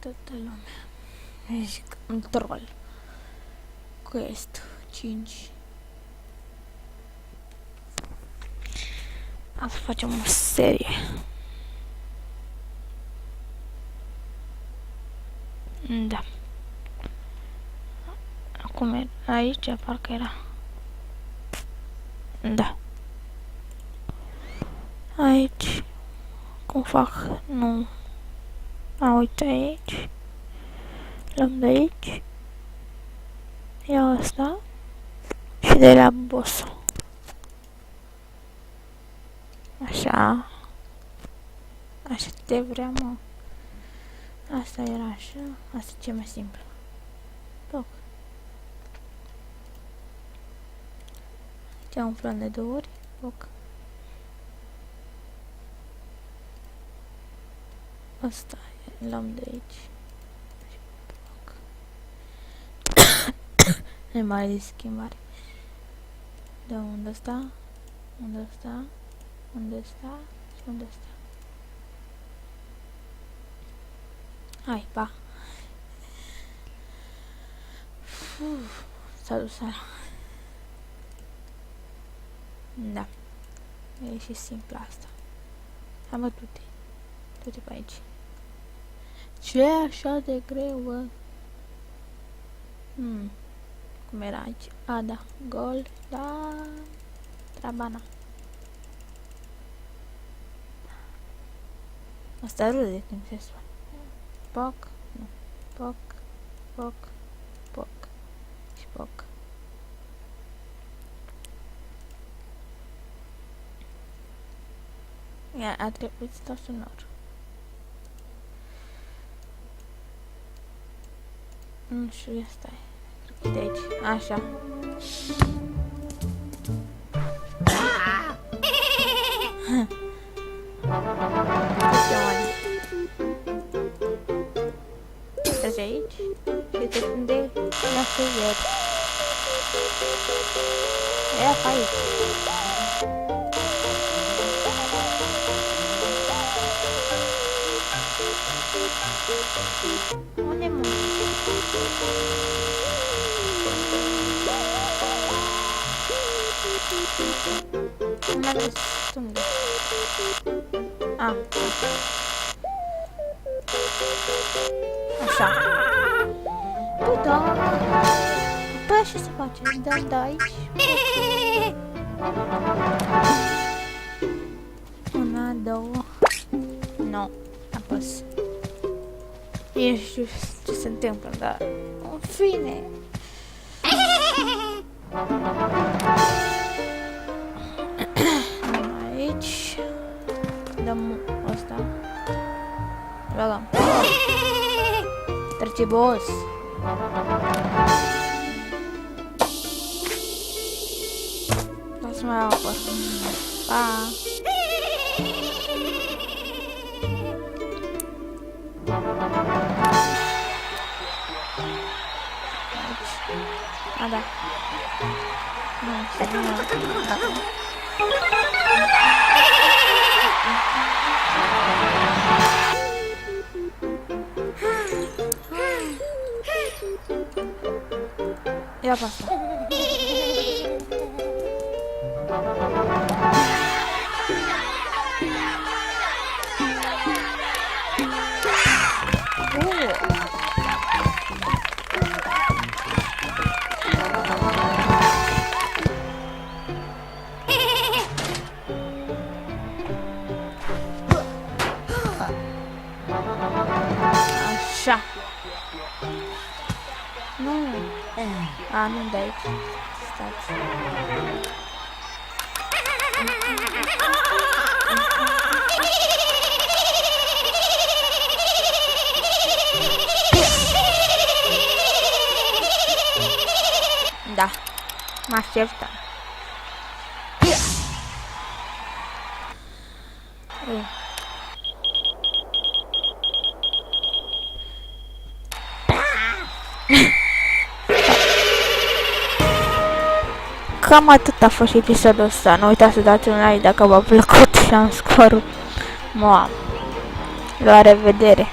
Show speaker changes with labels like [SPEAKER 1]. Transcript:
[SPEAKER 1] toată lumea. Zic, un troll. Quest 5. Să facem o serie. Da. Acum aici parcă era. Da. Aici. Cum fac? Nu. A, uite aici. Luăm de aici. Iau asta. Și de la boss. Așa. Așa te vreau, mă. Asta era așa. Asta e cea mai simplă. Toc. Ce umflăm de 2 ori. Toc. Asta e. Luăm de aici. Toc. Ne mai de schimbare. De unde sta? Unde sta? Unde sta? Și unde sta? Hai, pa! S-a dus ala. Da. E și simplu asta. Hai mă, du-te. Du-te pe aici. Ce e așa de greu, bă? Cum era aici? A, da. Gol. Da. Trabana. Asta râde când se spune. Poc. Nu. Poc. Poc. Poc. Și poc. Ia, a trebuit să dau sonor. Nu știu, ia stai. Cred că de aici. Așa. Treci aici și te prinde la suier. Ia pe aici. Unde mă? Nu am văzut unde. A. Așa. Păi da. Păi așa se face. Da, aici. Una, două. Nu. Apăs. Eu știu ce se întâmplă, dar... În fine. Aici. Dăm ăsta. Băgăm. Trece boss. Lasă mai apăr. Pa. A, da. Nu, să vină. Ia pe asta. Așa. Nu. A, nu de aici. Stați. Da. Mă așteptam. Cam atât a fost episodul ăsta. Nu uitați să dați un like dacă v-a plăcut și am scorul. La revedere!